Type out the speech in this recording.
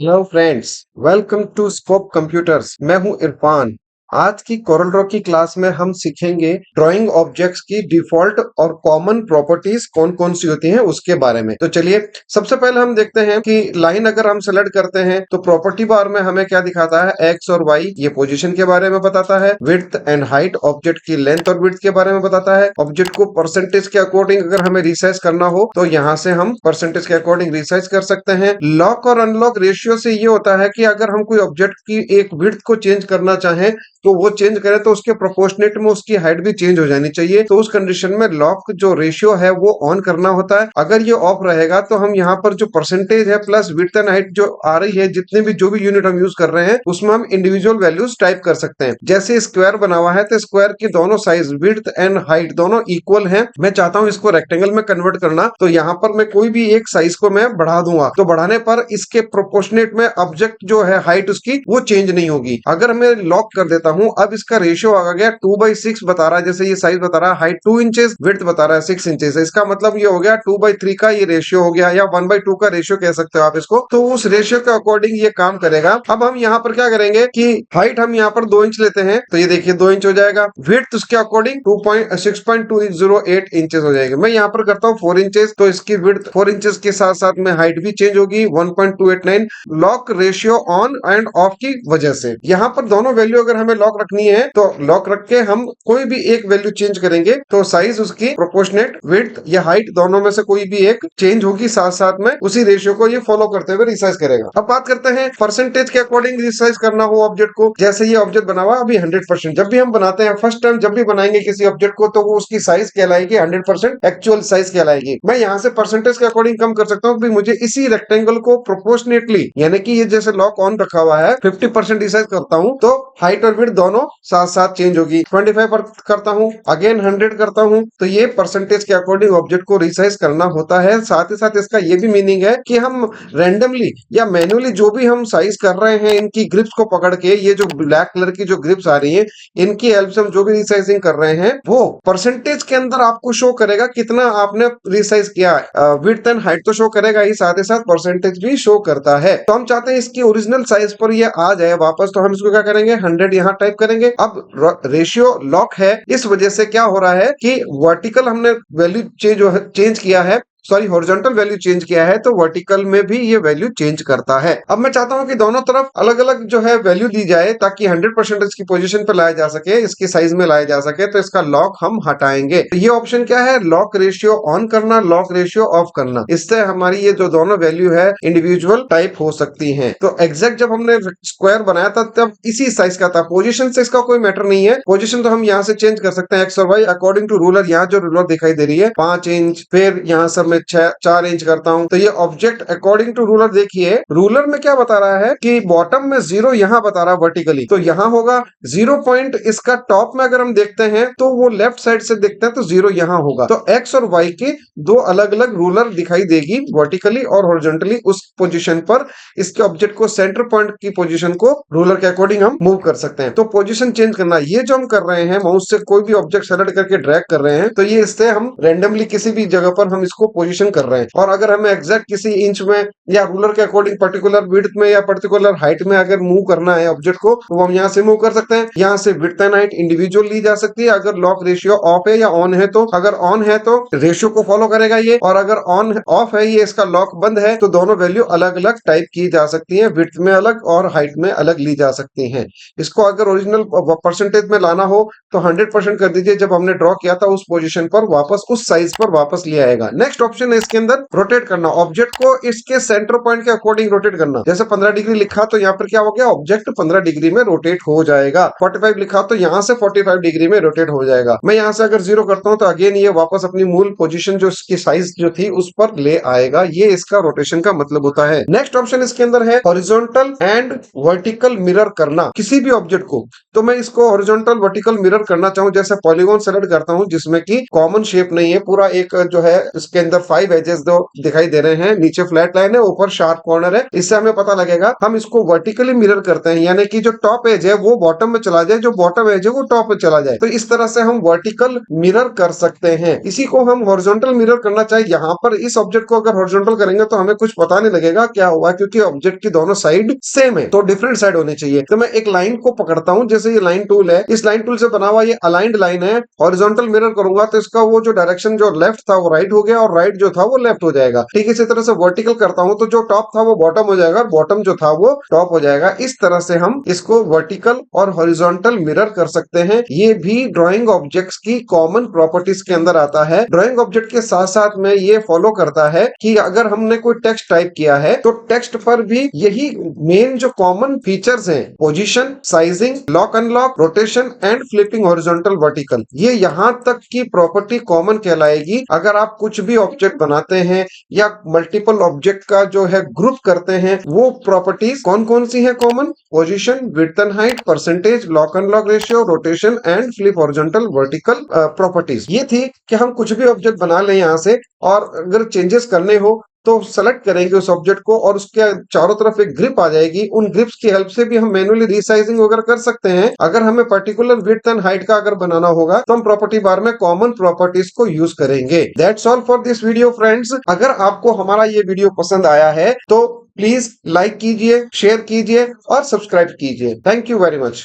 Hello friends, welcome to Scope Computers. मैं हूं इरफान। आज की कोरल ड्रॉ की क्लास में हम सीखेंगे ड्राइंग ऑब्जेक्ट्स की डिफॉल्ट और कॉमन प्रॉपर्टीज कौन कौन सी होती हैं उसके बारे में। तो चलिए सबसे पहले हम देखते हैं कि लाइन अगर हम सेलेक्ट करते हैं तो प्रॉपर्टी बार में हमें क्या दिखाता है, एक्स और वाई, ये पोजीशन के बारे में बताता है। विड्थ एंड हाइट, ऑब्जेक्ट की लेंथ और विड्थ के बारे में बताता है। ऑब्जेक्ट को परसेंटेज के अकॉर्डिंग अगर हमें रिसाइज करना हो तो यहाँ से हम परसेंटेज के अकॉर्डिंग रिसाइज कर सकते हैं। लॉक और अनलॉक रेशियो से ये होता है कि अगर हम कोई ऑब्जेक्ट की एक विड्थ को चेंज करना चाहें तो वो चेंज करे तो उसके प्रोपोर्शनेट में उसकी हाइट भी चेंज हो जानी चाहिए। तो उस कंडीशन में लॉक जो रेशियो है वो ऑन करना होता है। अगर ये ऑफ रहेगा तो हम यहाँ पर जो परसेंटेज है प्लस विड्थ एंड हाइट जो आ रही है, जितने भी जो भी यूनिट हम यूज कर रहे हैं उसमें हम इंडिविजुअल वैल्यूज टाइप कर सकते हैं। जैसे स्क्वायर बना हुआ है तो स्क्वायर की दोनों साइज विड्थ एंड हाइट दोनों इक्वल हैं। मैं चाहता हूं इसको रेक्टेंगल में कन्वर्ट करना, तो यहाँ पर मैं कोई भी एक साइज को मैं बढ़ा दूंगा, तो बढ़ाने पर इसके प्रोपोर्शनेट में ऑब्जेक्ट जो है हाइट उसकी वो चेंज नहीं होगी। अगर मैं लॉक कर देता हूं, अब इसका रेशियो आ गया 2/6 बता रहा है। जैसे ये साइज बता रहा है हाइट 2 इंचेस, विड्थ बता रहा है 6 इंचेस। इसका मतलब ये हो गया 2/3 का ये रेशियो हो गया, या 1/2 का रेशियो कह सकते हो आप इसको। तो उस रेशियो के अकॉर्डिंग ये काम करेगा। अब हम यहाँ पर क्या करेंगे कि हाइट हम यहाँ पर 2 इंच लेते हैं, तो ये देखिए 2 इंच हो जाएगा। विड्थ उसके अकॉर्डिंग 6.208 इंचेस हो जाएगी। मैं यहाँ पर करता हूँ 4 इंचेस, तो इसकी विड्थ 4 इंचेस के साथ साथ में हाइट भी चेंज होगी 1.289। Lock ratio on end of की वजह से यहाँ पर दोनों वैल्यू अगर हमें लॉक रखनी है तो लॉक रख के हम कोई भी एक वैल्यू चेंज करेंगे तो साइज उसकी प्रोपोर्शनेट विड्थ या हाइट दोनों में से कोई भी एक चेंज होगी, साथ साथ में उसी रेशियो को ये फॉलो करते हुए रिसाइज करेगा। अब बात करते हैं परसेंटेज के अकॉर्डिंग रिसाइज करना हो ऑब्जेक्ट को। जैसे ये ऑब्जेक्ट बना हुआ अभी 100%, जब भी हम बनाते हैं फर्स्ट टाइम जब भी बनाएंगे किसी ऑब्जेक्ट को तो वो उसकी साइज कहलाएगी 100% एक्चुअल साइज कहलाएगी। मैं यहाँ से परसेंटेज के अकॉर्डिंग कम कर सकता हूँ, मुझे इसी रेक्टेंगल को प्रोपोर्शनेटली, यानी कि ये जैसे लॉक ऑन रखा हुआ है 50% रिसाइज करता हूँ तो हाइट और विड्थ दोनों साथ साथ चेंज होगी। 25 पर करता हूँ, अगेन 100 करता हूँ, तो ये परसेंटेज के अकॉर्डिंग ऑब्जेक्ट को रिसाइज करना होता है। साथ ही साथ इसका ये भी मीनिंग है कि हम रैंडमली या मैन्युअली जो भी हम साइज कर रहे हैं इनकी ग्रिप्स को पकड़ के, ये जो ब्लैक कलर की जो ग्रिप्स आ रही है इनकी हेल्प से हम जो भी रिसाइजिंग कर रहे हैं वो परसेंटेज के अंदर आपको शो करेगा कितना आपने रिसाइज किया है। विड्थ एंड हाइट तो शो करेगा ही, साथ ही साथ परसेंटेज भी शो करता है। तो हम चाहते हैं इसकी ओरिजिनल साइज पर ये आ जाए वापस, तो हम इसको क्या करेंगे 100 यहाँ टाइप करेंगे। अब रेशियो लॉक है, इस वजह से क्या हो रहा है कि वर्टिकल हमने वैल्यू चेंज किया है, सॉरी हॉरिजॉन्टल वैल्यू चेंज किया है, तो वर्टिकल में भी ये वैल्यू चेंज करता है। अब मैं चाहता हूं कि दोनों तरफ अलग अलग जो है वैल्यू दी जाए ताकि 100% इसकी पोजीशन पे लाया जा सके, इसकी साइज में लाया जा सके। तो इसका लॉक हम हटाएंगे। तो ये ऑप्शन क्या है, लॉक रेशियो ऑन करना, लॉक रेशियो ऑफ करना। इससे हमारी ये जो दोनों वैल्यू है इंडिविजुअल टाइप हो सकती है। तो एग्जैक्ट जब हमने स्क्वायर बनाया था तब इसी साइज का था, पोजिशन से इसका कोई मैटर नहीं है। पोजिशन तो हम यहाँ से चेंज कर सकते हैं एक्स और वाई अकॉर्डिंग टू रूलर। यहाँ जो रूलर दिखाई दे रही है 5 इंच, फिर यहाँ से मैं 4 इंच करता हूं, तो ये ऑब्जेक्ट अकॉर्डिंग टू रूलर देखिए, रूलर में क्या बता रहा है कि बॉटम में 0 यहां बता रहा है वर्टिकली, तो यहां होगा 0 पॉइंट। इसका टॉप में अगर हम देखते हैं तो वो लेफ्ट साइड से देखते हैं तो 0 यहां होगा। तो एक्स और वाई के दो अलग अलग रूलर दिखाई देगी वर्टिकली और हॉरिजॉन्टली उस पोजीशन पर। इसके ऑब्जेक्ट को सेंटर पॉइंट की पोजीशन को रूलर के अकॉर्डिंग हम मूव कर सकते हैं। तो पोजीशन चेंज करना, ये जो हम कर रहे हैं माउस से कोई भी ऑब्जेक्ट सेलेक्ट करके ड्रैग कर रहे हैं, तो ये इससे हम रैंडमली किसी भी जगह पर हम इसको पोजीशन कर रहे हैं। और अगर हमें एग्जैक्ट किसी इंच में या रूलर के अकॉर्डिंग पर्टिकुलर विड्थ में या पर्टिकुलर हाइट में अगर मूव करना है ऑब्जेक्ट को, तो हम यहाँ से मूव कर सकते हैं। यहाँ से विड्थ एंड हाइट इंडिविजुअल ली जा सकती है अगर लॉक रेशियो ऑफ है या ऑन है। तो अगर ऑन है तो रेशियो को फॉलो करेगा ये, और अगर ऑन ऑफ है, ये इसका लॉक बंद है, तो दोनों वैल्यू अलग अलग टाइप की जा सकती है, विड्थ में अलग और हाइट में अलग ली जा सकती है। इसको अगर ओरिजिनल परसेंटेज में लाना हो तो 100% कर दीजिए, जब हमने ड्रॉ किया था उस पोजीशन पर वापस उस साइज पर वापस लिया आएगा। नेक्स्ट ऑप्शन है इसके अंदर रोटेट करना, ऑब्जेक्ट को इसके सेंटर पॉइंट के अकॉर्डिंग रोटेट करना। जैसे 15 डिग्री लिखा तो यहाँ पर क्या हो गया, ऑब्जेक्ट 15 डिग्री में रोटेट हो जाएगा। 45 लिखा तो यहाँ से 45 डिग्री में रोटेट हो जाएगा। मैं यहाँ से अगर 0 करता हूँ तो अगेन ये वापस अपनी मूल पोजीशन जो इसकी साइज जो थी उस पर ले आएगा। ये इसका रोटेशन का मतलब होता है। नेक्स्ट ऑप्शन इसके अंदर है हॉरिजॉन्टल एंड वर्टिकल मिरर करना किसी भी ऑब्जेक्ट को। तो मैं इसको हॉरिजॉन्टल वर्टिकल मिरर करना चाहूँ, जैसे पॉलीगॉन सेलेक्ट करता हूँ जिसमें की कॉमन शेप नहीं है, पूरा एक जो है इसके अंदर 5 एजेस दो दिखाई दे रहे हैं, नीचे फ्लैट लाइन है, ऊपर शार्प कॉर्नर है। इससे हमें पता लगेगा। हम इसको वर्टिकली मिरर करते हैं, यानी कि जो टॉप एज है वो बॉटम में चला जाए, जो बॉटम एज है वो टॉप में चला जाए। तो इस तरह से हम वर्टिकल मिरर कर सकते हैं। इसी को हम हॉरिजॉन्टल मिरर करना चाहिए। यहाँ पर इस ऑब्जेक्ट को अगर हॉरिजॉन्टल करेंगे तो हमें कुछ पता नहीं लगेगा क्या हुआ, क्योंकि ऑब्जेक्ट की दोनों साइड सेम है, तो डिफरेंट साइड होनी चाहिए। तो मैं एक लाइन को पकड़ता हूं, जैसे ये लाइन टूल है, इस लाइन टूल से बना हुआ ये अलाइंड लाइन है। हॉरिजॉन्टल मिरर करूंगा तो इसका वो जो डायरेक्शन जो लेफ्ट था वो राइट हो गया, और राइट जो था वो लेफ्ट हो जाएगा। ठीक है, इसी तरह से वर्टिकल करता हूं तो जो टॉप था वो बॉटम हो जाएगा, और बॉटम जो था वो टॉप हो जाएगा। इस तरह से हम इसको वर्टिकल और हॉरिजॉन्टल मिरर कर सकते हैं। ये भी ड्राइंग ऑब्जेक्ट्स की कॉमन प्रॉपर्टीज के अंदर आता है। ड्राइंग ऑब्जेक्ट के साथ साथ में ये फॉलो करता है कि अगर हमने कोई टेक्स्ट टाइप किया है तो टेक्स्ट पर भी यही मेन जो कॉमन फीचर्स हैं, position, sizing, lock unlock, rotation and flipping horizontal vertical, ये यहां तक की प्रॉपर्टी कॉमन कहलाएगी। अगर आप कुछ भी ऑब्जेक्ट बनाते हैं या मल्टीपल ऑब्जेक्ट का जो है ग्रुप करते हैं, वो प्रॉपर्टीज कौन कौन सी है common? Position, width and height, percentage, lock unlock ratio, rotation and flip horizontal vertical properties. ये थी कि हम कुछ भी ऑब्जेक्ट बना लें यहाँ से, और अगर चेंजेस करने हो तो सेलेक्ट करेंगे उस ऑब्जेक्ट को, और उसके चारों तरफ एक ग्रिप आ जाएगी। उन ग्रिप्स की हेल्प से भी हम मैनुअली रीसाइजिंग वगैरह कर सकते हैं। अगर हमें पर्टिकुलर विड्थ एंड हाइट का अगर बनाना होगा तो हम प्रॉपर्टी बार में कॉमन प्रॉपर्टीज को यूज करेंगे। That's all for this video friends. अगर आपको हमारा ये वीडियो पसंद आया है तो प्लीज लाइक कीजिए, शेयर कीजिए और सब्सक्राइब कीजिए। Thank you very much.